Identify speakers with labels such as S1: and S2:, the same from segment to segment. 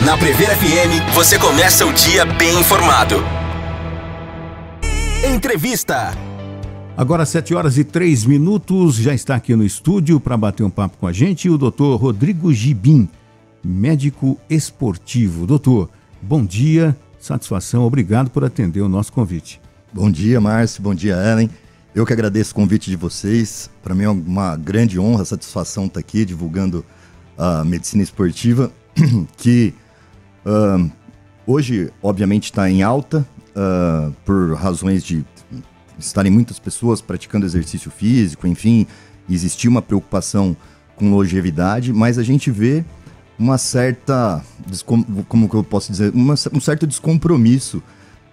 S1: Na Prever FM, você começa o dia bem informado. Entrevista.
S2: Agora 7h03, já está aqui no estúdio para bater um papo com a gente o doutor Rodrigo Gibim, médico esportivo. Doutor, bom dia, satisfação, obrigado por atender o nosso convite.
S3: Bom dia, Márcio, bom dia, Ellen. Eu que agradeço o convite de vocês. Para mim é uma grande honra, satisfação estar aqui divulgando a medicina esportiva, que hoje, obviamente, está em alta por razões de estarem muitas pessoas praticando exercício físico, enfim, existir uma preocupação com longevidade, mas a gente vê uma certa, como que eu posso dizer, um certo descompromisso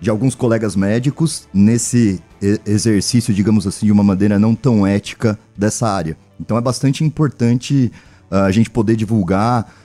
S3: de alguns colegas médicos nesse exercício, digamos assim, de uma maneira não tão ética dessa área. Então é bastante importante a gente poder divulgar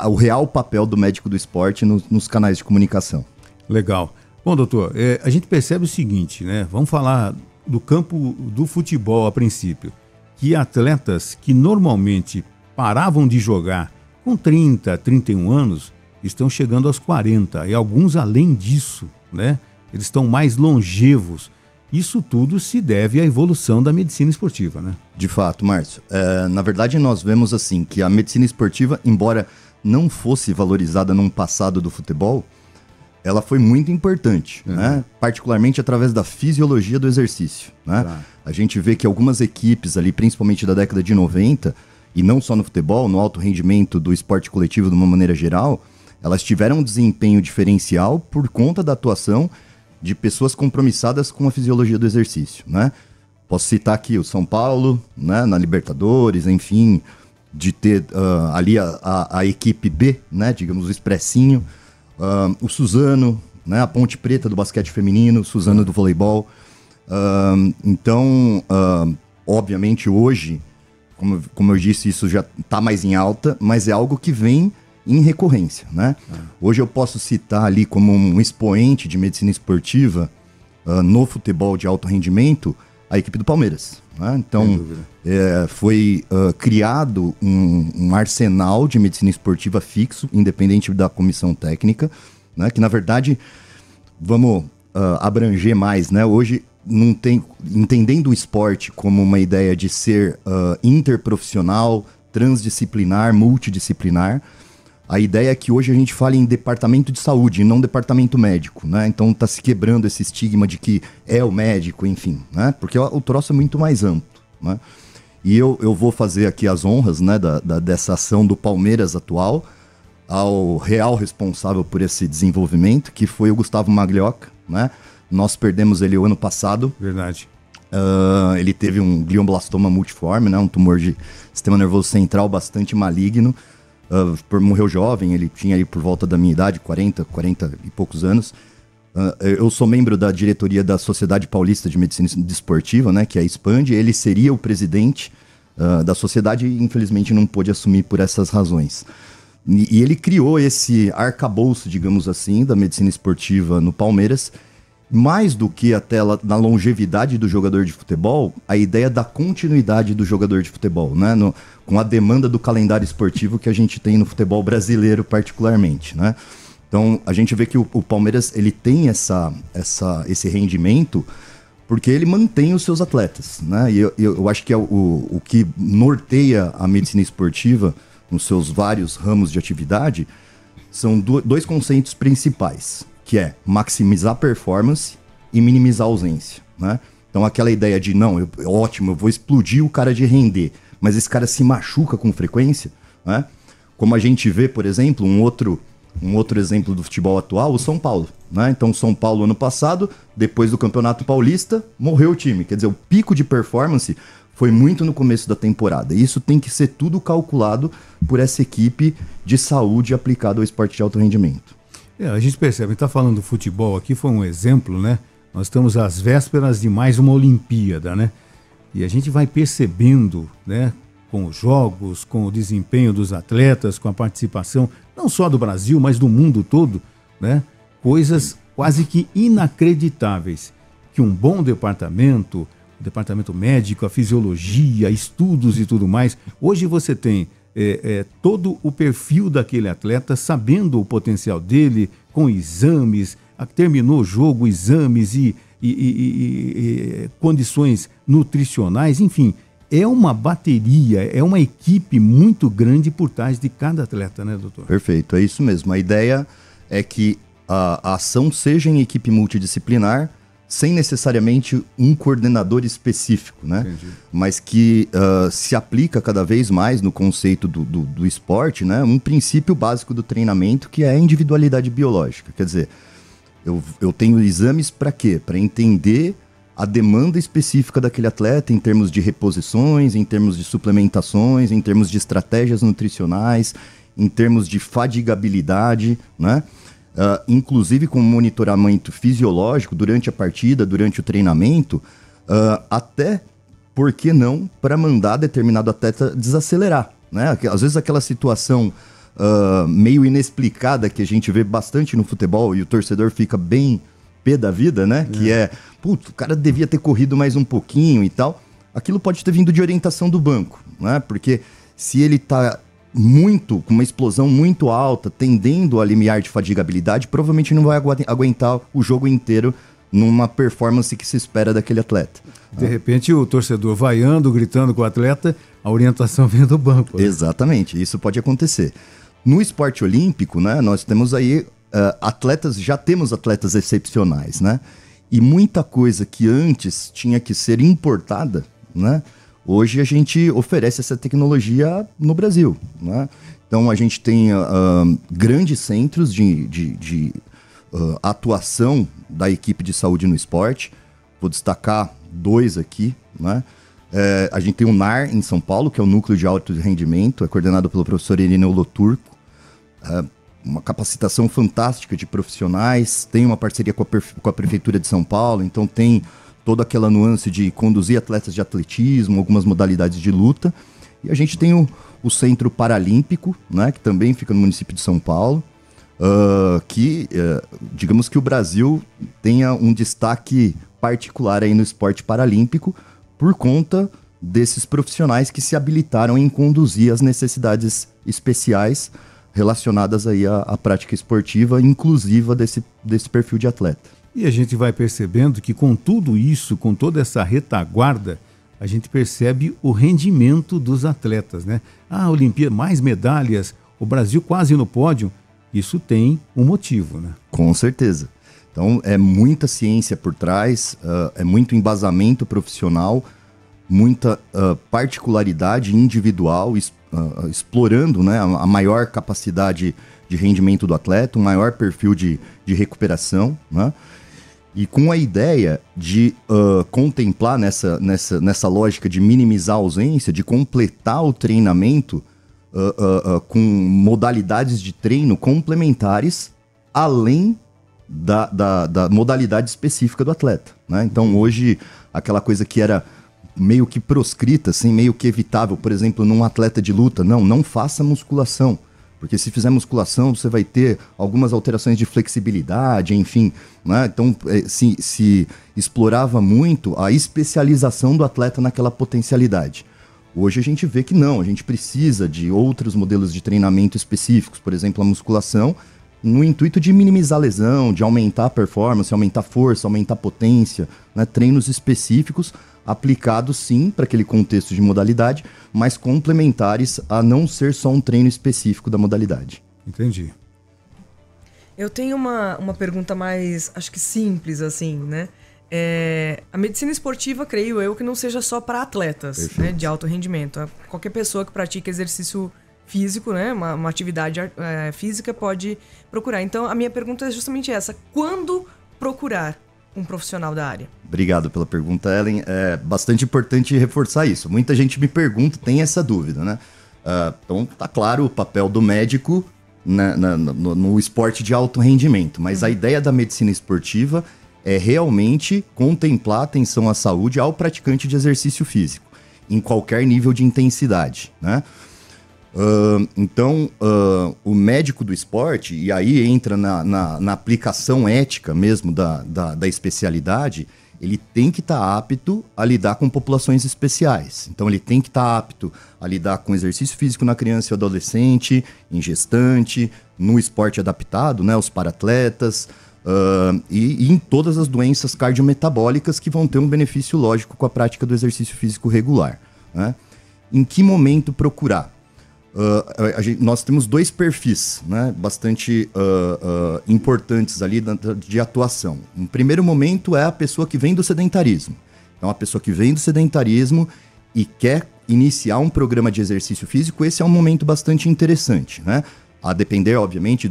S3: o real papel do médico do esporte nos canais de comunicação.
S2: Legal. Bom, doutor, a gente percebe o seguinte, né? Vamos falar do campo do futebol a princípio, que atletas que normalmente paravam de jogar com 30, 31 anos, estão chegando aos 40, e alguns além disso, né? Eles estão mais longevos. Isso tudo se deve à evolução da medicina esportiva, né?
S3: De fato, Márcio. Na verdade, nós vemos assim que a medicina esportiva, embora não fosse valorizada num passado do futebol, ela foi muito importante, né? Particularmente através da fisiologia do exercício, né? Tá. A gente vê que algumas equipes ali, principalmente da década de 90, e não só no futebol, no alto rendimento do esporte coletivo de uma maneira geral, elas tiveram um desempenho diferencial por conta da atuação de pessoas compromissadas com a fisiologia do exercício, né? Posso citar aqui o São Paulo, né, na Libertadores, enfim, de ter ali a equipe B, né, digamos, o Expressinho, o Suzano, né, a Ponte Preta do basquete feminino, o Suzano do voleibol. Então, obviamente hoje, como eu disse, isso já está mais em alta, mas é algo que vem em recorrência, né? Hoje eu posso citar ali como um expoente de medicina esportiva no futebol de alto rendimento, a equipe do Palmeiras, né? Então, foi criado um arsenal de medicina esportiva fixo, independente da comissão técnica, né? Que na verdade, vamos abranger mais, né? Hoje não tem, entendendo o esporte como uma ideia de ser interprofissional, transdisciplinar, multidisciplinar, a ideia é que hoje a gente fale em departamento de saúde e não departamento médico, né? Então está se quebrando esse estigma de que é o médico, enfim, né? Porque o troço é muito mais amplo, né? E eu vou fazer aqui as honras, né, dessa ação do Palmeiras atual ao real responsável por esse desenvolvimento, que foi o Gustavo Maglioca, né? Nós perdemos ele o ano passado.
S2: Verdade.
S3: Ele teve um glioblastoma multiforme, né? Um tumor de sistema nervoso central bastante maligno. Morreu jovem, ele tinha aí por volta da minha idade, 40 e poucos anos. Eu sou membro da diretoria da Sociedade Paulista de Medicina Desportiva, né, que é a SPAND. Ele seria o presidente da sociedade e infelizmente não pôde assumir por essas razões. E ele criou esse arcabouço, digamos assim, da medicina esportiva no Palmeiras, mais do que até na longevidade do jogador de futebol, a ideia da continuidade do jogador de futebol, né? Com a demanda do calendário esportivo que a gente tem no futebol brasileiro particularmente, né? Então, a gente vê que o Palmeiras ele tem esse rendimento porque ele mantém os seus atletas, né? E eu acho que o que norteia a medicina esportiva nos seus vários ramos de atividade são dois conceitos principais, que é maximizar a performance e minimizar a ausência, né? Então aquela ideia de, ótimo, eu vou explodir o cara de render, mas esse cara se machuca com frequência, né? Como a gente vê, por exemplo, um outro exemplo do futebol atual, o São Paulo, né? Então o São Paulo ano passado, depois do Campeonato Paulista, morreu o time, quer dizer, o pico de performance foi muito no começo da temporada, e isso tem que ser tudo calculado por essa equipe de saúde aplicada ao esporte de alto rendimento.
S2: A gente percebe, está falando do futebol aqui, foi um exemplo, né? Nós estamos às vésperas de mais uma Olimpíada, né? E a gente vai percebendo, né, com os jogos, com o desempenho dos atletas, com a participação, não só do Brasil, mas do mundo todo, né? Coisas quase que inacreditáveis, que um bom departamento, o departamento médico, a fisiologia, estudos e tudo mais, hoje você tem todo o perfil daquele atleta, sabendo o potencial dele, com exames, terminou o jogo, exames e condições nutricionais, enfim, é uma bateria, é uma equipe muito grande por trás de cada atleta, né, doutor?
S3: Perfeito, é isso mesmo. A ideia é que a ação seja em equipe multidisciplinar, sem necessariamente um coordenador específico, né?
S2: Entendi.
S3: Mas que se aplica cada vez mais no conceito do esporte, né? Um princípio básico do treinamento, que é a individualidade biológica. Quer dizer, eu tenho exames para quê? Para entender a demanda específica daquele atleta em termos de reposições, em termos de suplementações, em termos de estratégias nutricionais, em termos de fadigabilidade, né? Inclusive com monitoramento fisiológico durante a partida, durante o treinamento, até, por que não, para mandar determinado atleta desacelerar, né? Às vezes aquela situação meio inexplicada que a gente vê bastante no futebol e o torcedor fica bem pé da vida, né? Que putz, o cara devia ter corrido mais um pouquinho e tal. Aquilo pode ter vindo de orientação do banco, né? Porque se ele tá com uma explosão muito alta, tendendo a limiar de fadigabilidade, provavelmente não vai aguentar o jogo inteiro numa performance que se espera daquele atleta.
S2: De repente o torcedor vaiando, gritando com o atleta, a orientação vem do banco. Né?
S3: Exatamente, isso pode acontecer. No esporte olímpico, né, nós temos aí já temos atletas excepcionais, né? E muita coisa que antes tinha que ser importada, né? Hoje a gente oferece essa tecnologia no Brasil, né? Então a gente tem grandes centros de atuação da equipe de saúde no esporte. Vou destacar 2 aqui, né? A gente tem o NAR em São Paulo, que é o Núcleo de Alto Rendimento, é coordenado pelo professor Irineu Loturco. Uma capacitação fantástica de profissionais, tem uma parceria com a Prefeitura de São Paulo, então tem toda aquela nuance de conduzir atletas de atletismo, algumas modalidades de luta. E a gente tem o Centro Paralímpico, né, que também fica no município de São Paulo, digamos que o Brasil tenha um destaque particular aí no esporte paralímpico por conta desses profissionais que se habilitaram em conduzir as necessidades especiais relacionadas aí à prática esportiva inclusiva desse perfil de atleta.
S2: E a gente vai percebendo que com tudo isso, com toda essa retaguarda, a gente percebe o rendimento dos atletas, né? A Olimpíada, mais medalhas, o Brasil quase no pódio, isso tem um motivo, né?
S3: Com certeza. Então é muita ciência por trás, é muito embasamento profissional, muita particularidade individual, explorando, né, a maior capacidade de rendimento do atleta, um maior perfil de recuperação, né? E com a ideia de contemplar nessa lógica de minimizar a ausência, de completar o treinamento com modalidades de treino complementares, além da modalidade específica do atleta, né? Então hoje, aquela coisa que era meio que proscrita, assim, meio que evitável, por exemplo, num atleta de luta, não faça musculação. Porque se fizer musculação, você vai ter algumas alterações de flexibilidade, enfim, né? Então, se explorava muito a especialização do atleta naquela potencialidade. Hoje a gente vê que não, a gente precisa de outros modelos de treinamento específicos, por exemplo, a musculação, no intuito de minimizar a lesão, de aumentar a performance, aumentar a força, aumentar a potência, né? Treinos específicos aplicados sim para aquele contexto de modalidade, mas complementares a não ser só um treino específico da modalidade.
S2: Entendi.
S4: Eu tenho uma pergunta mais, acho que simples, assim, né? A medicina esportiva, creio eu, que não seja só para atletas, né, de alto rendimento. Qualquer pessoa que pratique exercício físico, né, uma atividade física pode procurar. Então, a minha pergunta é justamente essa. Quando procurar um profissional da área?
S3: Obrigado pela pergunta, Ellen. É bastante importante reforçar isso. Muita gente me pergunta, tem essa dúvida, né? Então, tá claro o papel do médico no esporte de alto rendimento, mas a ideia da medicina esportiva é realmente contemplar a atenção à saúde ao praticante de exercício físico, em qualquer nível de intensidade, né? Então, o médico do esporte, e aí entra na aplicação ética mesmo da especialidade, ele tem que estar apto a lidar com populações especiais. Então ele tem que estar apto a lidar com exercício físico na criança e adolescente, em gestante, no esporte adaptado, né, os paratletas, e em todas as doenças cardiometabólicas que vão ter um benefício lógico com a prática do exercício físico regular, né? Em que momento procurar? Nós temos 2 perfis, né, bastante importantes ali de atuação. Um primeiro momento é a pessoa que vem do sedentarismo. Então, a pessoa que vem do sedentarismo e quer iniciar um programa de exercício físico, esse é um momento bastante interessante, né? A depender, obviamente,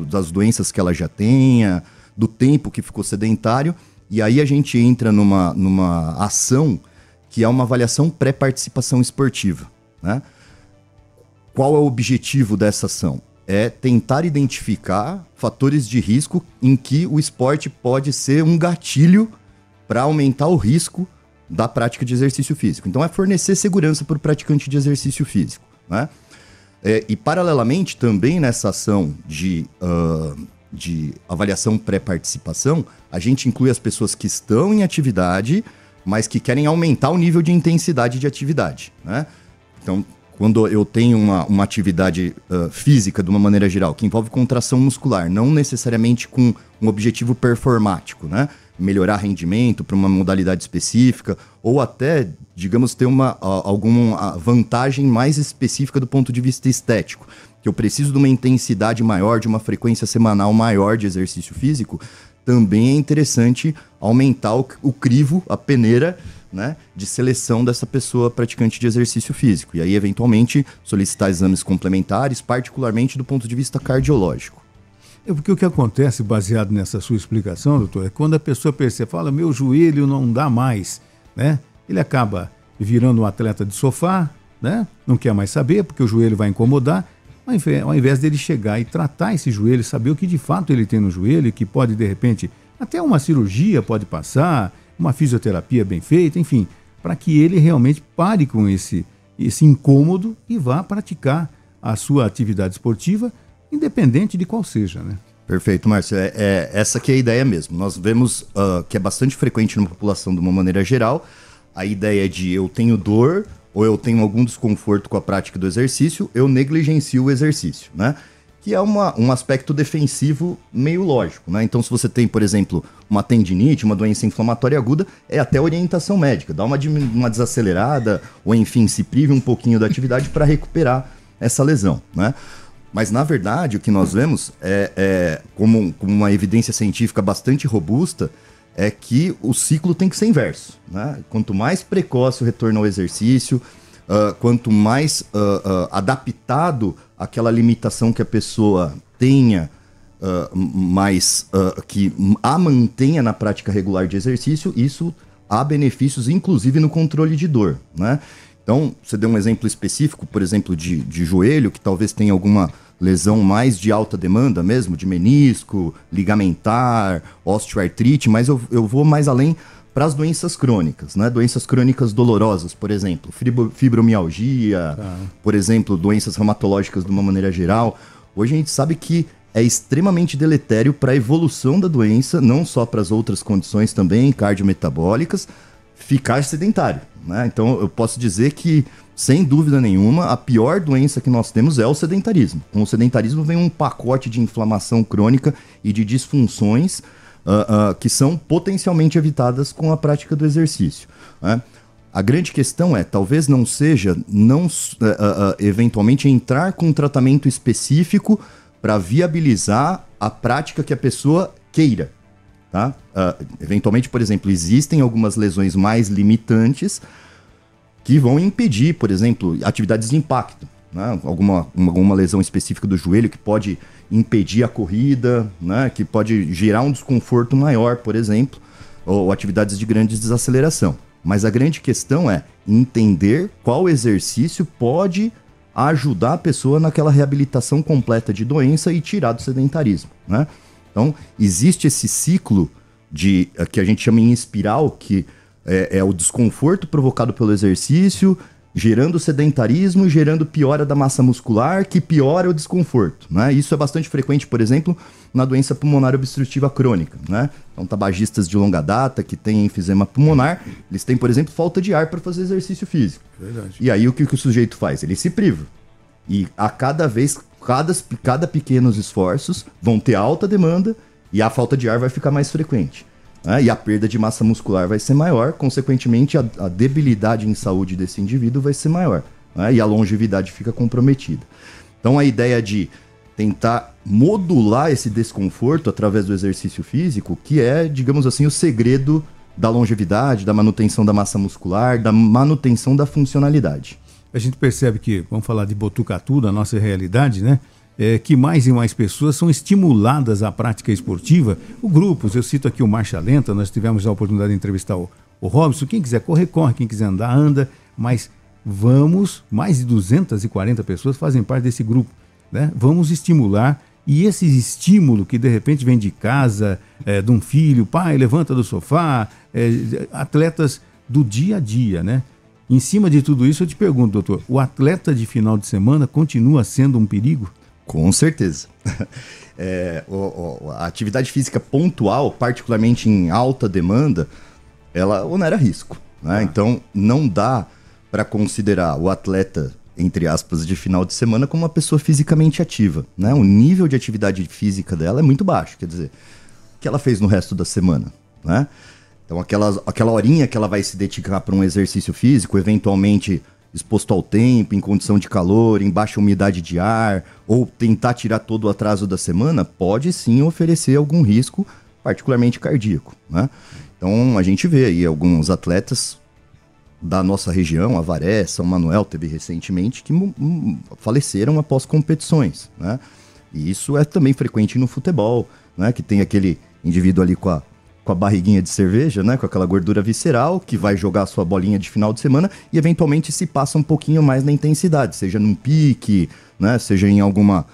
S3: das doenças que ela já tenha, do tempo que ficou sedentário, e aí a gente entra numa ação que é uma avaliação pré-participação esportiva, né? Qual é o objetivo dessa ação? É tentar identificar fatores de risco em que o esporte pode ser um gatilho para aumentar o risco da prática de exercício físico. Então é fornecer segurança para o praticante de exercício físico, né? E paralelamente também nessa ação de avaliação pré-participação, a gente inclui as pessoas que estão em atividade, mas que querem aumentar o nível de intensidade de atividade, né? Então, quando eu tenho uma atividade física, de uma maneira geral, que envolve contração muscular, não necessariamente com um objetivo performático, né? Melhorar rendimento para uma modalidade específica, ou até, digamos, ter alguma vantagem mais específica do ponto de vista estético, que eu preciso de uma intensidade maior, de uma frequência semanal maior de exercício físico, também é interessante aumentar o crivo, a peneira, né, de seleção dessa pessoa praticante de exercício físico. E aí, eventualmente, solicitar exames complementares, particularmente do ponto de vista cardiológico.
S2: Porque o que acontece, baseado nessa sua explicação, doutor, é quando a pessoa percebe, fala, meu joelho não dá mais, né? Ele acaba virando um atleta de sofá, né? Não quer mais saber, porque o joelho vai incomodar, ao invés dele chegar e tratar esse joelho, saber o que de fato ele tem no joelho, que pode, de repente, até uma cirurgia pode passar, uma fisioterapia bem feita, enfim, para que ele realmente pare com esse incômodo e vá praticar a sua atividade esportiva, independente de qual seja, né?
S3: Perfeito, Márcio. Essa que é a ideia mesmo. Nós vemos que é bastante frequente na população de uma maneira geral, a ideia de eu tenho dor ou eu tenho algum desconforto com a prática do exercício, eu negligencio o exercício, né? Que é um aspecto defensivo meio lógico, né? Então, se você tem, por exemplo, uma tendinite, uma doença inflamatória aguda, é até orientação médica, dá uma desacelerada, ou enfim, se prive um pouquinho da atividade para recuperar essa lesão, né? Mas, na verdade, o que nós vemos como uma evidência científica bastante robusta, é que o ciclo tem que ser inverso, né? Quanto mais precoce o retorno ao exercício, quanto mais adaptado aquela limitação que a pessoa tenha, que a mantenha na prática regular de exercício, isso há benefícios, inclusive no controle de dor, né? Então, você deu um exemplo específico, por exemplo, de joelho, que talvez tenha alguma lesão mais de alta demanda mesmo, de menisco, ligamentar, osteoartrite, mas eu vou mais além para as doenças crônicas, né? Doenças crônicas dolorosas, por exemplo, fibromialgia, por exemplo, doenças reumatológicas de uma maneira geral. Hoje a gente sabe que é extremamente deletério para a evolução da doença, não só para as outras condições também cardiometabólicas, ficar sedentário, né? Então eu posso dizer que, sem dúvida nenhuma, a pior doença que nós temos é o sedentarismo. Com o sedentarismo vem um pacote de inflamação crônica e de disfunções que são potencialmente evitadas com a prática do exercício, né? A grande questão é, talvez não seja, eventualmente, entrar com um tratamento específico para viabilizar a prática que a pessoa queira, tá? Eventualmente, por exemplo, existem algumas lesões mais limitantes que vão impedir, por exemplo, atividades de impacto, né? Alguma lesão específica do joelho que pode impedir a corrida, né? Que pode gerar um desconforto maior, por exemplo, ou atividades de grande desaceleração. Mas a grande questão é entender qual exercício pode ajudar a pessoa naquela reabilitação completa de doença e tirar do sedentarismo, né? Então, existe esse ciclo que a gente chama em espiral, que é o desconforto provocado pelo exercício, gerando sedentarismo e gerando piora da massa muscular, que piora o desconforto, né? Isso é bastante frequente, por exemplo, na doença pulmonar obstrutiva crônica, né? Então, tabagistas de longa data que têm enfisema pulmonar, eles têm, por exemplo, falta de ar para fazer exercício físico.
S2: Verdade.
S3: E aí o que o sujeito faz? Ele se priva. E a cada vez, cada pequenos esforços vão ter alta demanda e a falta de ar vai ficar mais frequente. E a perda de massa muscular vai ser maior, consequentemente a debilidade em saúde desse indivíduo vai ser maior, e a longevidade fica comprometida. Então a ideia de tentar modular esse desconforto através do exercício físico, que é, digamos assim, o segredo da longevidade, da manutenção da massa muscular, da manutenção da funcionalidade.
S2: A gente percebe que, vamos falar de Botucatu, da nossa realidade, né? Que mais e mais pessoas são estimuladas à prática esportiva. O grupos, eu cito aqui o Marcha Lenta, nós tivemos a oportunidade de entrevistar o Robson. Quem quiser correr, corre, quem quiser andar, anda. Mas mais de 240 pessoas fazem parte desse grupo, né? Vamos estimular, e esse estímulo que de repente vem de casa, de um filho, pai, levanta do sofá, atletas do dia a dia, né? Em cima de tudo isso, eu te pergunto, doutor, o atleta de final de semana continua sendo um perigo?
S3: Com certeza. A atividade física pontual, particularmente em alta demanda, ela onera risco, né? Então, não dá para considerar o atleta, entre aspas, de final de semana como uma pessoa fisicamente ativa, né? O nível de atividade física dela é muito baixo, quer dizer, o que ela fez no resto da semana, né? Então, aquela horinha que ela vai se dedicar para um exercício físico, eventualmente exposto ao tempo, em condição de calor, em baixa umidade de ar, ou tentar tirar todo o atraso da semana, pode sim oferecer algum risco, particularmente cardíaco, né? Então, a gente vê aí alguns atletas da nossa região, Avaré, São Manuel, teve recentemente, que faleceram após competições, né? E isso é também frequente no futebol, né? Que tem aquele indivíduo ali com a barriguinha de cerveja, né? Com aquela gordura visceral, que vai jogar a sua bolinha de final de semana e eventualmente se passa um pouquinho mais na intensidade, seja num pique, né? Seja em alguma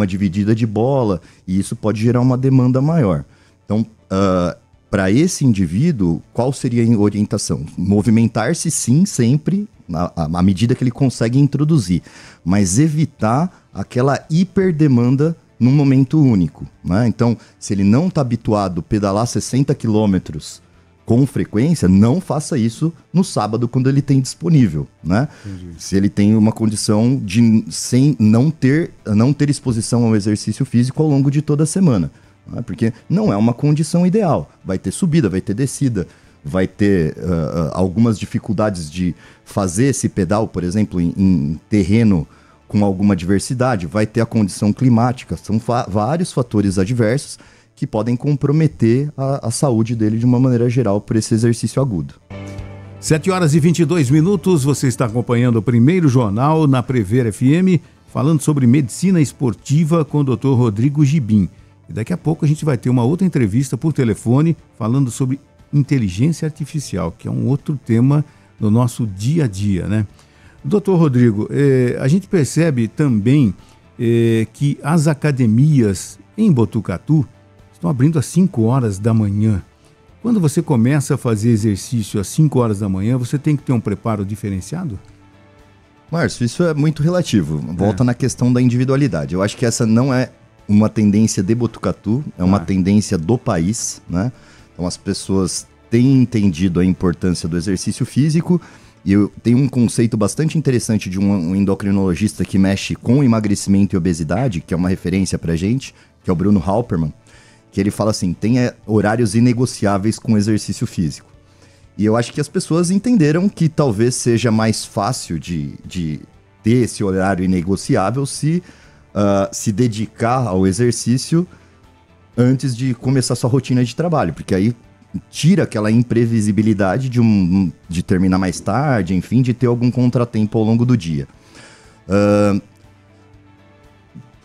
S3: dividida de bola, e isso pode gerar uma demanda maior. Então, para esse indivíduo, qual seria a orientação? Movimentar-se sim, sempre, à medida que ele consegue introduzir, mas evitar aquela hiperdemanda num momento único, né? Então, se ele não está habituado a pedalar 60 quilômetros com frequência, não faça isso no sábado quando ele tem disponível, né? Entendi. Se ele tem uma condição de não ter exposição ao exercício físico ao longo de toda a semana, né? Porque não é uma condição ideal. Vai ter subida, vai ter descida, vai ter algumas dificuldades de fazer esse pedal, por exemplo, em terreno com alguma diversidade, vai ter a condição climática, são vários fatores adversos que podem comprometer a saúde dele de uma maneira geral por esse exercício agudo.
S2: 7h22, você está acompanhando o primeiro jornal na Prever FM, falando sobre medicina esportiva com o Dr. Rodrigo Gibim. E daqui a pouco a gente vai ter uma outra entrevista por telefone falando sobre inteligência artificial, que é um outro tema no nosso dia a dia, né? Doutor Rodrigo, a gente percebe também que as academias em Botucatu estão abrindo às 5 horas da manhã. Quando você começa a fazer exercício às 5 horas da manhã, você tem que ter um preparo diferenciado?
S3: Márcio, isso é muito relativo. Volta na questão da individualidade. Eu acho que essa não é uma tendência de Botucatu, é uma tendência do país, né? Então as pessoas têm entendido a importância do exercício físico. E eu tenho um conceito bastante interessante de um endocrinologista que mexe com emagrecimento e obesidade, que é uma referência pra gente, que é o Bruno Halperman, que ele fala assim, tenha horários inegociáveis com exercício físico. E eu acho que as pessoas entenderam que talvez seja mais fácil de ter esse horário inegociável se dedicar ao exercício antes de começar sua rotina de trabalho, porque aí tira aquela imprevisibilidade de terminar mais tarde, enfim, de ter algum contratempo ao longo do dia.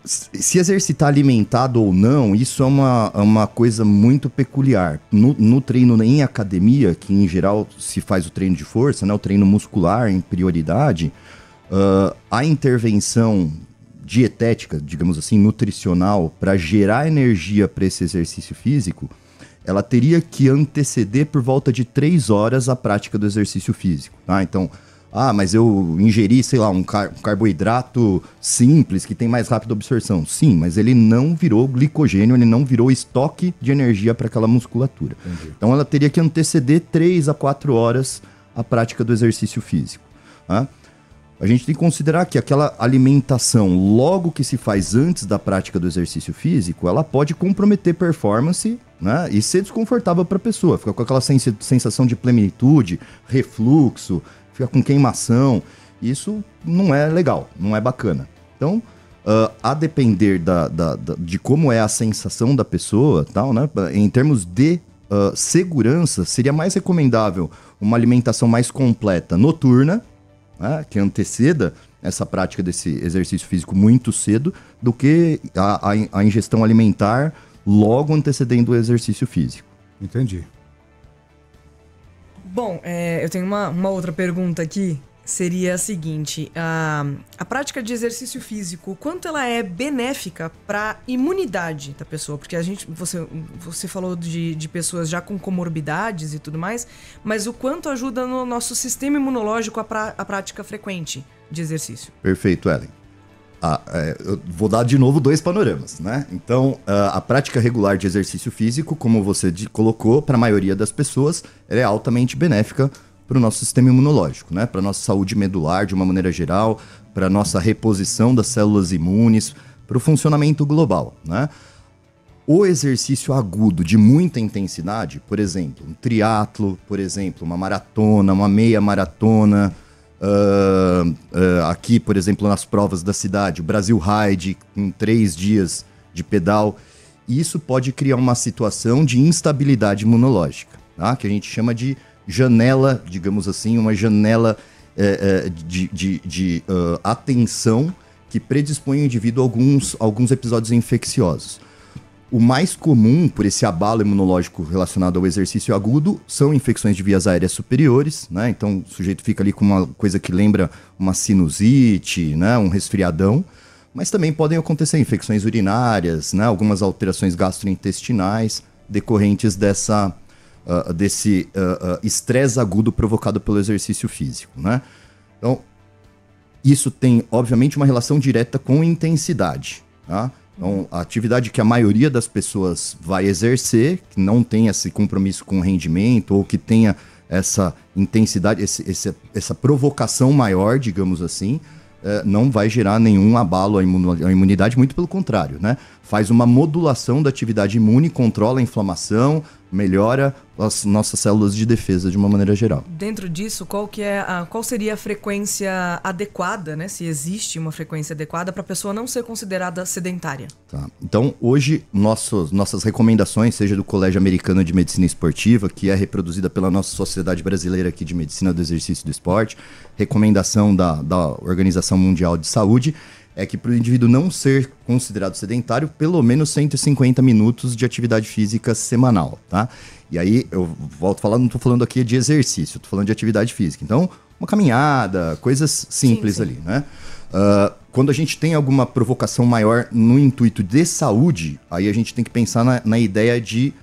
S3: Se exercitar alimentado ou não, isso é uma coisa muito peculiar. No treino em academia, que em geral se faz o treino de força, né, o treino muscular em prioridade, a intervenção dietética, digamos assim, nutricional, para gerar energia para esse exercício físico, ela teria que anteceder por volta de 3 horas a prática do exercício físico, tá? Então, Ah, mas eu ingeri, sei lá, um carboidrato simples que tem mais rápida absorção. Sim, mas ele não virou glicogênio, ele não virou estoque de energia para aquela musculatura. Entendi. Então ela teria que anteceder 3 a 4 horas a prática do exercício físico. Tá? A gente tem que considerar que aquela alimentação, logo que se faz antes da prática do exercício físico, ela pode comprometer performance, né, e ser desconfortável para a pessoa. Fica com aquela sensação de plenitude, refluxo, fica com queimação. Isso não é legal, não é bacana. Então, a depender de como é a sensação da pessoa, tal, né, em termos de segurança, seria mais recomendável uma alimentação mais completa noturna, né, que anteceda essa prática desse exercício físico muito cedo, do que a ingestão alimentar logo antecedendo o exercício físico.
S2: Entendi.
S4: Bom, eu tenho uma outra pergunta aqui, seria a seguinte: a prática de exercício físico, o quanto ela é benéfica para a imunidade da pessoa? Porque você falou de pessoas já com comorbidades e tudo mais, mas o quanto ajuda no nosso sistema imunológico a prática frequente de exercício?
S3: Perfeito, Ellen. Eu vou dar de novo 2 panoramas, né? Então, a prática regular de exercício físico, como você colocou, para a maioria das pessoas, ela é altamente benéfica para o nosso sistema imunológico, né? Para a nossa saúde medular, de uma maneira geral, para a nossa reposição das células imunes, para o funcionamento global, né? O exercício agudo de muita intensidade, por exemplo, um triatlo, por exemplo, uma maratona, uma meia maratona, aqui, por exemplo, nas provas da cidade, o Brasil Ride, com 3 dias de pedal, isso pode criar uma situação de instabilidade imunológica, tá? Que a gente chama de janela, digamos assim, uma janela de atenção que predispõe o indivíduo a alguns episódios infecciosos. O mais comum por esse abalo imunológico relacionado ao exercício agudo são infecções de vias aéreas superiores, né? Então o sujeito fica ali com uma coisa que lembra uma sinusite, né? Um resfriadão, mas também podem acontecer infecções urinárias, né? Algumas alterações gastrointestinais decorrentes desse estresse agudo provocado pelo exercício físico, né? Então, isso tem, obviamente, uma relação direta com intensidade, tá? Então, a atividade que a maioria das pessoas vai exercer, que não tem esse compromisso com o rendimento, ou que tenha essa intensidade, essa provocação maior, digamos assim, não vai gerar nenhum abalo à imunidade, muito pelo contrário, né? Faz uma modulação da atividade imune, controla a inflamação, melhora as nossas células de defesa de uma maneira geral.
S4: Dentro disso, qual seria a frequência adequada, né? Se existe uma frequência adequada para a pessoa não ser considerada sedentária?
S3: Tá. Então, hoje, nossas recomendações, seja do Colégio Americano de Medicina Esportiva, que é reproduzida pela nossa Sociedade Brasileira aqui de Medicina do Exercício e do Esporte, recomendação da Organização Mundial de Saúde, é que para o indivíduo não ser considerado sedentário, pelo menos 150 minutos de atividade física semanal, tá? E aí, eu volto a falar, não estou falando aqui de exercício, estou falando de atividade física. Então, uma caminhada, coisas simples sim. ali, né? Quando a gente tem alguma provocação maior no intuito de saúde, aí a gente tem que pensar na ideia de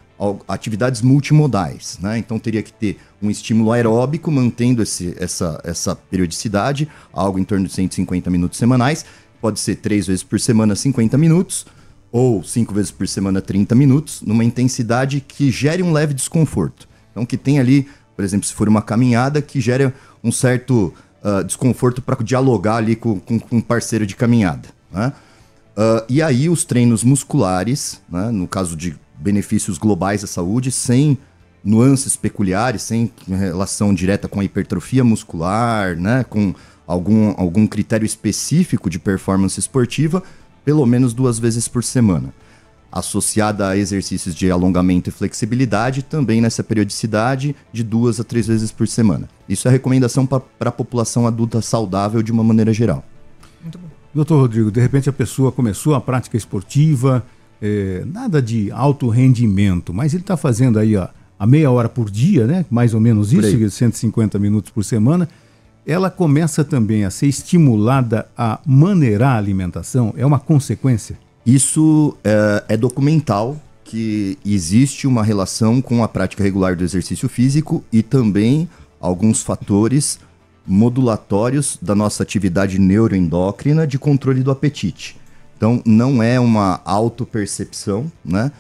S3: atividades multimodais, né? Então, teria que ter um estímulo aeróbico, mantendo essa periodicidade, algo em torno de 150 minutos semanais. Pode ser 3 vezes por semana, 50 minutos, ou 5 vezes por semana, 30 minutos, numa intensidade que gere um leve desconforto. Então, que tem ali, por exemplo, se for uma caminhada, que gere um certo desconforto para dialogar ali com um parceiro de caminhada, né? E aí, os treinos musculares, né, no caso de benefícios globais à saúde, sem nuances peculiares, sem relação direta com a hipertrofia muscular, né, com algum critério específico de performance esportiva, pelo menos 2 vezes por semana. Associada a exercícios de alongamento e flexibilidade, também nessa periodicidade de 2 a 3 vezes por semana. Isso é recomendação para a população adulta saudável de uma maneira geral.
S4: Muito bom.
S2: Doutor Rodrigo, de repente a pessoa começou a prática esportiva, nada de alto rendimento, mas ele está fazendo aí a meia hora por dia, né? Mais ou menos isso, 150 minutos por semana. Ela começa também a ser estimulada a maneirar a alimentação? É uma consequência?
S3: Isso é documental, que existe uma relação com a prática regular do exercício físico e também alguns fatores modulatórios da nossa atividade neuroendócrina de controle do apetite. Então, não é uma autopercepção, né?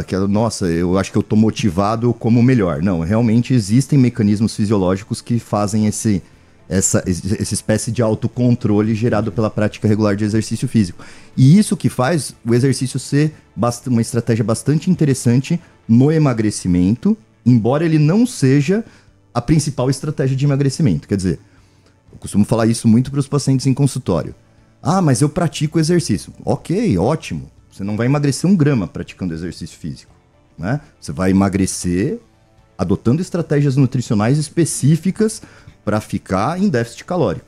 S3: Que nossa, eu acho que eu estou motivado, eu como melhor. Não, realmente existem mecanismos fisiológicos que fazem essa espécie de autocontrole gerado pela prática regular de exercício físico. E isso que faz o exercício ser uma estratégia bastante interessante no emagrecimento, embora ele não seja a principal estratégia de emagrecimento. Quer dizer, eu costumo falar isso muito para os pacientes em consultório. Ah, mas eu pratico exercício. Ok, ótimo. Você não vai emagrecer 1 grama praticando exercício físico, né? Você vai emagrecer adotando estratégias nutricionais específicas para ficar em déficit calórico.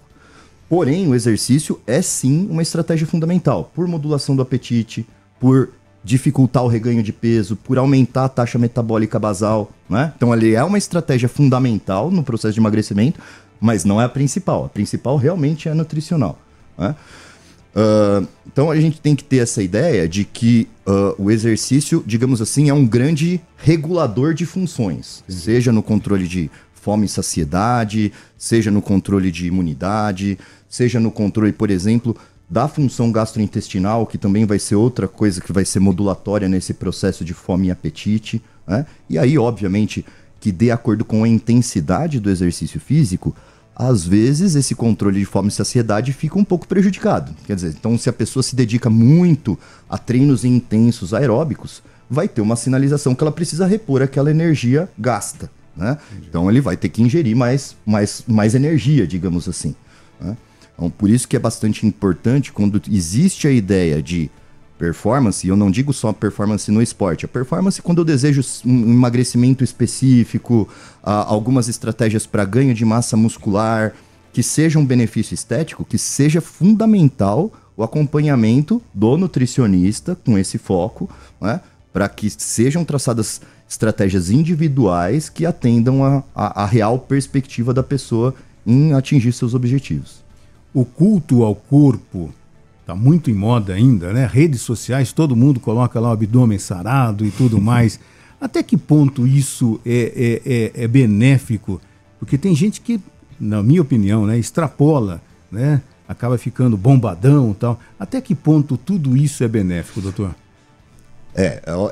S3: Porém, o exercício é sim uma estratégia fundamental, por modulação do apetite, por dificultar o reganho de peso, por aumentar a taxa metabólica basal, né? Então, ele é uma estratégia fundamental no processo de emagrecimento, mas não é a principal. A principal realmente é a nutricional, né? Então a gente tem que ter essa ideia de que o exercício, digamos assim, é um grande regulador de funções, seja no controle de fome e saciedade, seja no controle de imunidade, seja no controle, por exemplo, da função gastrointestinal, que também vai ser outra coisa que vai ser modulatória nesse processo de fome e apetite, né? E aí, obviamente, que de acordo com a intensidade do exercício físico, às vezes esse controle de fome e saciedade fica um pouco prejudicado. Quer dizer, então se a pessoa se dedica muito a treinos intensos aeróbicos, vai ter uma sinalização que ela precisa repor aquela energia gasta, né? Então ele vai ter que ingerir mais energia, digamos assim, né? Então, por isso que é bastante importante quando existe a ideia de performance, e eu não digo só performance no esporte, a performance quando eu desejo um emagrecimento específico, algumas estratégias para ganho de massa muscular, que seja um benefício estético, que seja fundamental o acompanhamento do nutricionista com esse foco, né, para que sejam traçadas estratégias individuais que atendam a real perspectiva da pessoa em atingir seus objetivos.
S2: O culto ao corpo tá muito em moda ainda, né? Redes sociais, todo mundo coloca lá o abdômen sarado e tudo mais. Até que ponto isso é benéfico? Porque tem gente que, na minha opinião, né, extrapola, né? Acaba ficando bombadão e tal. Até que ponto tudo isso é benéfico, doutor?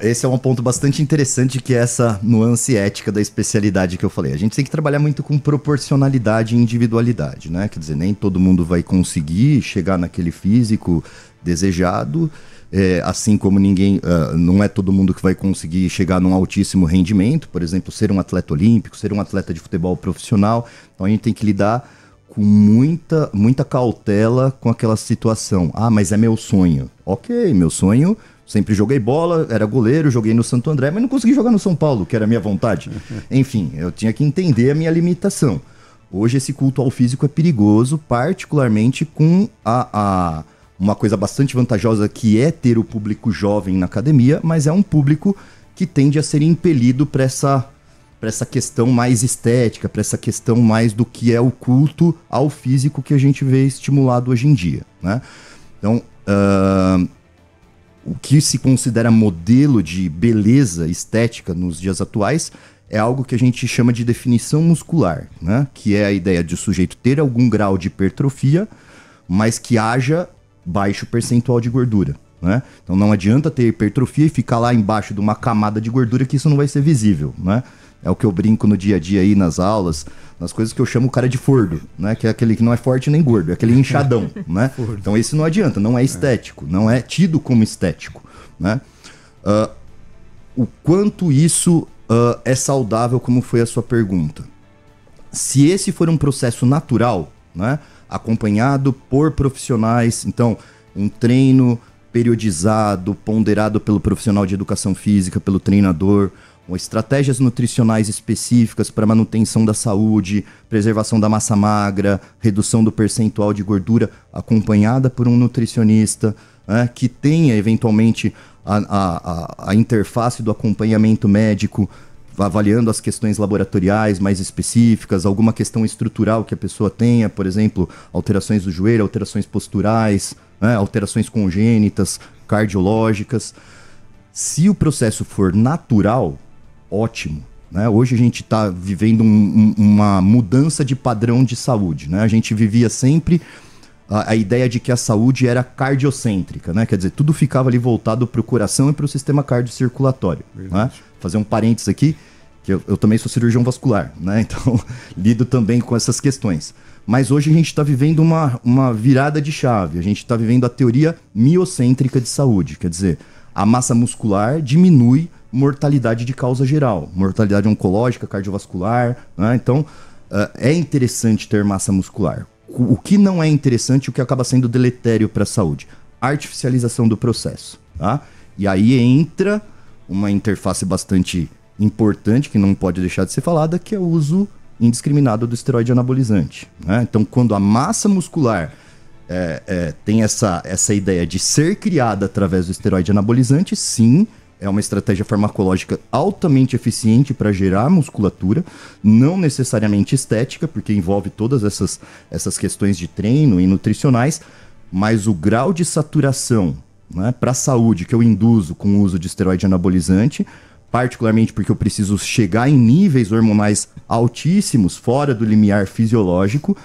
S3: Esse é um ponto bastante interessante, que é essa nuance ética da especialidade que eu falei. A gente tem que trabalhar muito com proporcionalidade e individualidade, né? Quer dizer, nem todo mundo vai conseguir chegar naquele físico desejado, assim como não é todo mundo que vai conseguir chegar num altíssimo rendimento, por exemplo, ser um atleta olímpico, ser um atleta de futebol profissional. Então a gente tem que lidar com muita cautela com aquela situação. Ah, mas é meu sonho. Ok, meu sonho... Sempre joguei bola, era goleiro, joguei no Santo André, mas não consegui jogar no São Paulo, que era a minha vontade. Enfim, eu tinha que entender a minha limitação. Hoje esse culto ao físico é perigoso, particularmente com uma coisa bastante vantajosa, que é ter o público jovem na academia, mas é um público que tende a ser impelido para essa questão mais estética, para essa questão mais do que é o culto ao físico que a gente vê estimulado hoje em dia, né? Então, o que se considera modelo de beleza estética nos dias atuais é algo que a gente chama de definição muscular, né? Que é a ideia de o sujeito ter algum grau de hipertrofia, mas que haja baixo percentual de gordura, né? Então não adianta ter hipertrofia e ficar lá embaixo de uma camada de gordura, que isso não vai ser visível, né? É o que eu brinco no dia a dia aí nas aulas, nas coisas que eu chamo o cara de fordo, né? Que é aquele que não é forte nem gordo, é aquele inchadão, né? Então esse não adianta, não é estético, não é tido como estético, né? O quanto isso é saudável, como foi a sua pergunta. Se esse for um processo natural, né? Acompanhado por profissionais, então um treino periodizado, ponderado pelo profissional de educação física, pelo treinador, estratégias nutricionais específicas para manutenção da saúde, preservação da massa magra, redução do percentual de gordura, acompanhada por um nutricionista, né, que tenha eventualmente a interface do acompanhamento médico, avaliando as questões laboratoriais mais específicas, alguma questão estrutural que a pessoa tenha, por exemplo, alterações do joelho, alterações posturais, né, alterações congênitas, cardiológicas. Se o processo for natural, ótimo. né? Hoje a gente está vivendo uma mudança de padrão de saúde, né? A gente vivia sempre a ideia de que a saúde era cardiocêntrica, né? Quer dizer, tudo ficava ali voltado para o coração e para o sistema cardiocirculatório, né? Fazer um parênteses aqui, que eu também sou cirurgião vascular, né? Então lido também com essas questões. Mas hoje a gente está vivendo uma virada de chave, a gente está vivendo a teoria miocêntrica de saúde, quer dizer, a massa muscular diminui mortalidade de causa geral, mortalidade oncológica, cardiovascular, né? Então é interessante ter massa muscular. O que não é interessante, o que acaba sendo deletério para a saúde? Artificialização do processo, tá? E aí entra uma interface bastante importante, que não pode deixar de ser falada, que é o uso indiscriminado do esteroide anabolizante, né? Então, quando a massa muscular tem essa ideia de ser criada através do esteroide anabolizante, sim, é uma estratégia farmacológica altamente eficiente para gerar musculatura, não necessariamente estética, porque envolve todas essas questões de treino e nutricionais, mas o grau de saturação, né, para a saúde que eu induzo com o uso de esteroide anabolizante, particularmente porque eu preciso chegar em níveis hormonais altíssimos, fora do limiar fisiológico,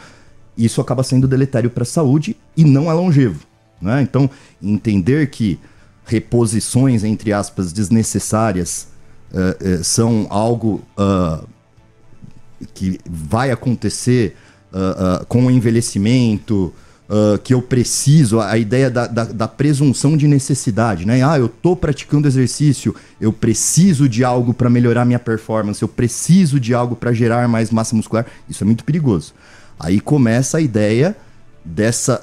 S3: isso acaba sendo deletério para a saúde e não é longevo, né? Então, entender que reposições, entre aspas, desnecessárias são algo que vai acontecer com o envelhecimento, que eu preciso, a ideia da presunção de necessidade, né? Eu tô praticando exercício, eu preciso de algo para melhorar minha performance, eu preciso de algo para gerar mais massa muscular, isso é muito perigoso. Aí começa a ideia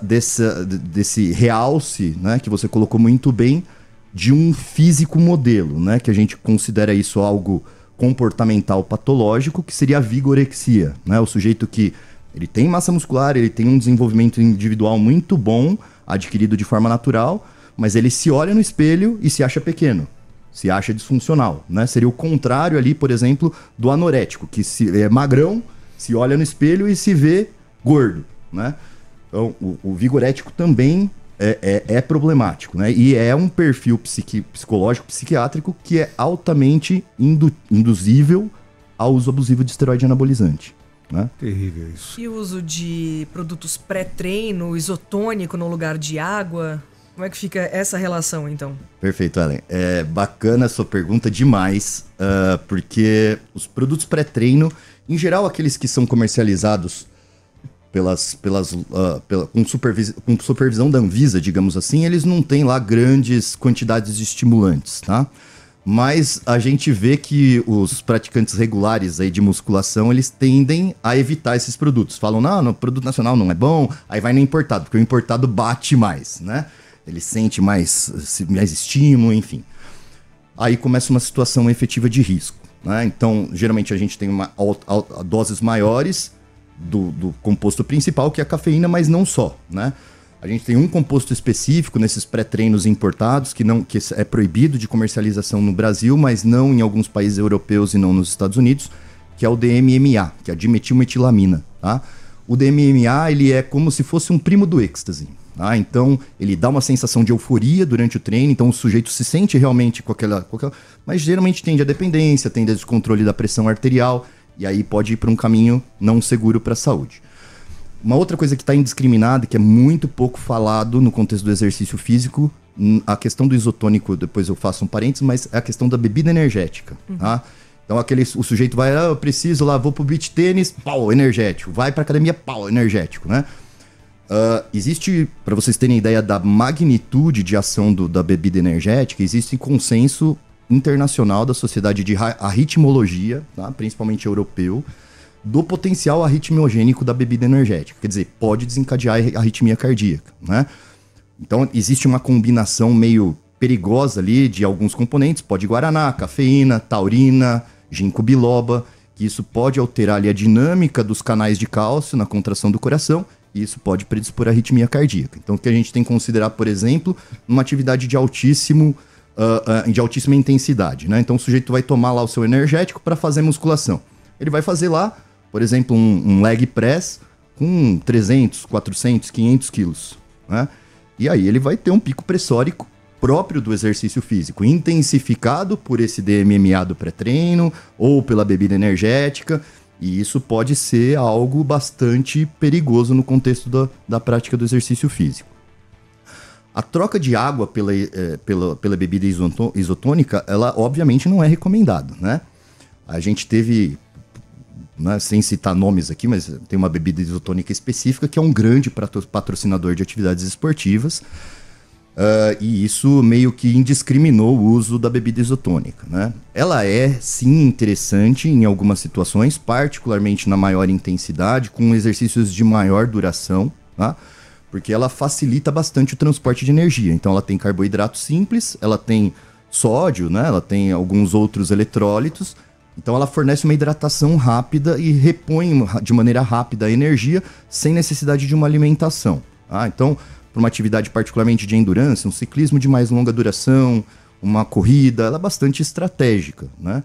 S3: desse realce, né, que você colocou muito bem, de um físico modelo, né, que a gente considera isso algo comportamental patológico, que seria a vigorexia, né, o sujeito que ele tem massa muscular, ele tem um desenvolvimento individual muito bom, adquirido de forma natural, mas ele se olha no espelho e se acha pequeno, se acha disfuncional, né, seria o contrário ali, por exemplo, do anorético, que é magrão, se olha no espelho e se vê gordo, né. Então, o vigorético também é problemático, né? E é um perfil psicológico, psiquiátrico, que é altamente induzível ao uso abusivo de esteroide anabolizante, né?
S2: Terrível isso.
S4: E o uso de produtos pré-treino, isotônico no lugar de água? Como é que fica essa relação, então?
S3: Perfeito, Ellen. É bacana a sua pergunta demais, porque os produtos pré-treino, em geral, aqueles que são comercializados com supervisão da Anvisa, digamos assim, eles não têm lá grandes quantidades de estimulantes, tá? Mas a gente vê que os praticantes regulares aí de musculação, eles tendem a evitar esses produtos. Falam, não, o produto nacional não é bom, aí vai no importado, porque o importado bate mais, né? Ele sente mais estímulo, enfim. Aí começa uma situação efetiva de risco, né? Então, geralmente a gente tem doses maiores do composto principal, que é a cafeína, mas não só, né? A gente tem um composto específico nesses pré-treinos importados, que é proibido de comercialização no Brasil, mas não em alguns países europeus e não nos Estados Unidos, que é o DMMA, que é a dimetilmetilamina, tá? O DMMA, ele é como se fosse um primo do êxtase, tá? Então, ele dá uma sensação de euforia durante o treino, então o sujeito se sente realmente com aquela... Mas geralmente tende a dependência, tende a descontrole da pressão arterial, e aí pode ir para um caminho não seguro para a saúde. Uma outra coisa que está indiscriminada, que é muito pouco falado no contexto do exercício físico, a questão do isotônico, depois eu faço um parênteses, mas é a questão da bebida energética, tá? Então o sujeito vai, eu preciso lá, vou pro beach tênis, pau, energético. Vai pra academia, pau, energético, né? Existe, para vocês terem ideia da magnitude de ação da bebida energética, existe consenso internacional da Sociedade de Arritmologia, tá? Principalmente europeu, do potencial arritmiogênico da bebida energética. Quer dizer, pode desencadear a arritmia cardíaca, né? Então, existe uma combinação meio perigosa ali de alguns componentes. Pode guaraná, cafeína, taurina, ginkgo biloba, que isso pode alterar ali a dinâmica dos canais de cálcio na contração do coração, e isso pode predispor a arritmia cardíaca. Então, o que a gente tem que considerar, por exemplo, uma atividade de altíssima intensidade, né? Então, o sujeito vai tomar lá o seu energético para fazer musculação. Ele vai fazer lá, por exemplo, um leg press com 300, 400, 500 quilos, né? E aí ele vai ter um pico pressórico próprio do exercício físico, intensificado por esse DMMA do pré-treino ou pela bebida energética, e isso pode ser algo bastante perigoso no contexto da prática do exercício físico. A troca de água pela bebida isotônica, ela obviamente não é recomendada, né? A gente teve, né, sem citar nomes aqui, mas tem uma bebida isotônica específica que é um grande patrocinador de atividades esportivas, e isso meio que indiscriminou o uso da bebida isotônica, né? Ela é, sim, interessante em algumas situações, particularmente na maior intensidade, com exercícios de maior duração, tá? Porque ela facilita bastante o transporte de energia. Então ela tem carboidrato simples, ela tem sódio, né? Ela tem alguns outros eletrólitos. Então ela fornece uma hidratação rápida e repõe de maneira rápida a energia sem necessidade de uma alimentação, tá? Então, para uma atividade particularmente de endurance, um ciclismo de mais longa duração, uma corrida, ela é bastante estratégica, né?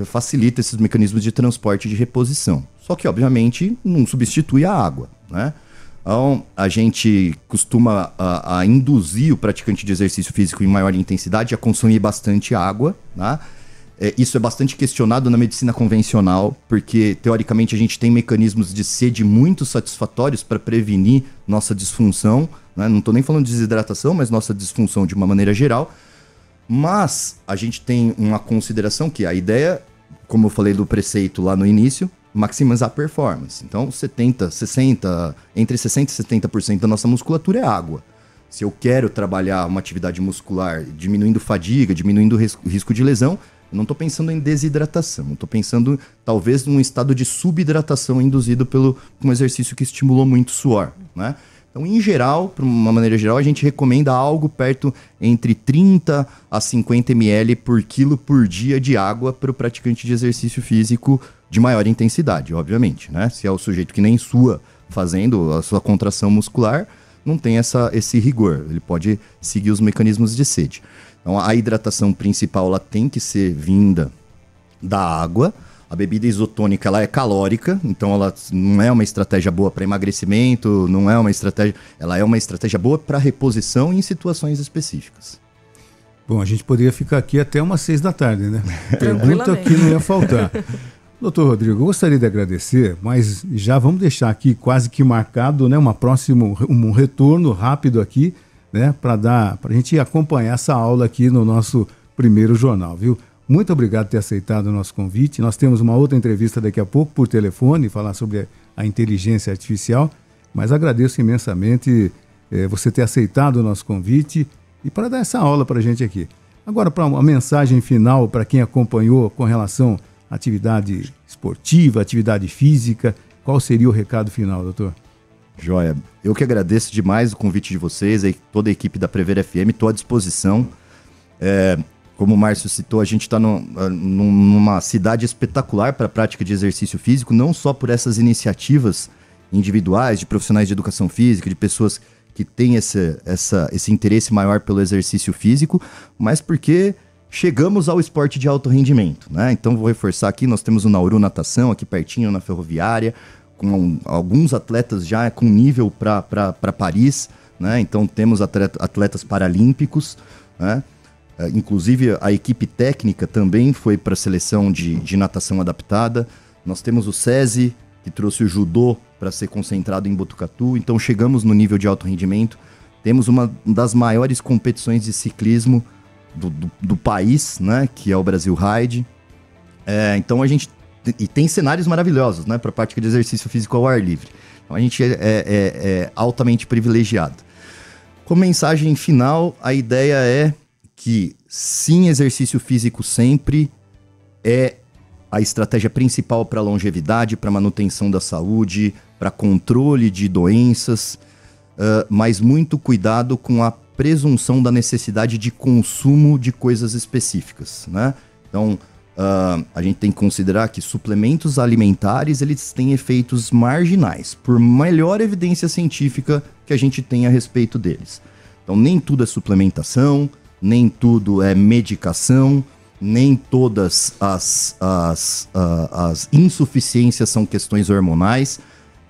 S3: Facilita esses mecanismos de transporte e de reposição. Só que, obviamente, não substitui a água, né? Então, a gente costuma a induzir o praticante de exercício físico em maior intensidade a consumir bastante água, tá? Isso é bastante questionado na medicina convencional, porque, teoricamente, a gente tem mecanismos de sede muito satisfatórios para prevenir nossa disfunção, né? Não estou nem falando de desidratação, mas nossa disfunção de uma maneira geral. Mas a gente tem uma consideração que a ideia, como eu falei do preceito lá no início, maximizar a performance. Então, entre 60% e 70% da nossa musculatura é água. Se eu quero trabalhar uma atividade muscular diminuindo fadiga, diminuindo risco de lesão, eu não estou pensando em desidratação, estou pensando talvez num estado de subidratação induzido por um exercício que estimulou muito suor, né? Então, em geral, de uma maneira geral, a gente recomenda algo perto entre 30 a 50 ml por quilo por dia de água para o praticante de exercício físico de maior intensidade, obviamente, né? Se é o sujeito que nem sua fazendo a sua contração muscular, não tem esse rigor, ele pode seguir os mecanismos de sede. Então, a hidratação principal ela tem que ser vinda da água. A bebida isotônica ela é calórica, então ela não é uma estratégia boa para emagrecimento, não é uma estratégia, ela é uma estratégia boa para reposição em situações específicas.
S2: Bom, a gente poderia ficar aqui até umas 6 da tarde, né? Pergunta que não ia faltar. Doutor Rodrigo, eu gostaria de agradecer, mas já vamos deixar aqui quase que marcado, né, um retorno rápido aqui, né, para a gente acompanhar essa aula aqui no nosso primeiro jornal, viu? Muito obrigado por ter aceitado o nosso convite. Nós temos uma outra entrevista daqui a pouco por telefone, falar sobre a inteligência artificial, mas agradeço imensamente você ter aceitado o nosso convite e para dar essa aula para a gente aqui. Agora, para uma mensagem final para quem acompanhou com relação à atividade esportiva, atividade física, qual seria o recado final, doutor?
S3: Joia, eu que agradeço demais o convite de vocês, toda a equipe da Prever FM, estou à disposição. Como o Márcio citou, a gente está numa cidade espetacular para a prática de exercício físico, não só por essas iniciativas individuais de profissionais de educação física, de pessoas que têm esse interesse maior pelo exercício físico, mas porque chegamos ao esporte de alto rendimento, né? Então vou reforçar aqui, nós temos o Nauru Natação aqui pertinho na Ferroviária, com alguns atletas já com nível para Paris, né? Então temos atletas paralímpicos, né? Inclusive a equipe técnica também foi para a seleção de natação adaptada. Nós temos o SESI, que trouxe o judô para ser concentrado em Botucatu. Então chegamos no nível de alto rendimento. Temos uma das maiores competições de ciclismo do país, né? Que é o Brasil Ride. Então a gente tem cenários maravilhosos, né? Para a prática de exercício físico ao ar livre. Então a gente é altamente privilegiado. Como mensagem final, a ideia é que sim, exercício físico sempre é a estratégia principal para longevidade, para manutenção da saúde, para controle de doenças, mas muito cuidado com a presunção da necessidade de consumo de coisas específicas, né? Então, a gente tem que considerar que suplementos alimentares eles têm efeitos marginais, por melhor evidência científica que a gente tem a respeito deles. Então, nem tudo é suplementação, nem tudo é medicação, nem todas as insuficiências são questões hormonais.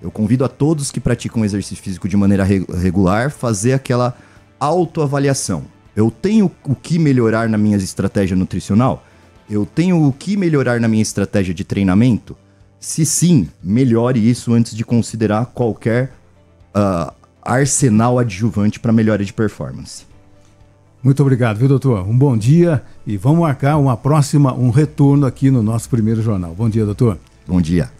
S3: Eu convido a todos que praticam exercício físico de maneira regular fazer aquela autoavaliação. Eu tenho o que melhorar na minha estratégia nutricional? Eu tenho o que melhorar na minha estratégia de treinamento? Se sim, melhore isso antes de considerar qualquer arsenal adjuvante para melhora de performance.
S2: Muito obrigado, viu, doutor? Um bom dia e vamos marcar um retorno aqui no nosso primeiro jornal. Bom dia, doutor.
S3: Bom dia.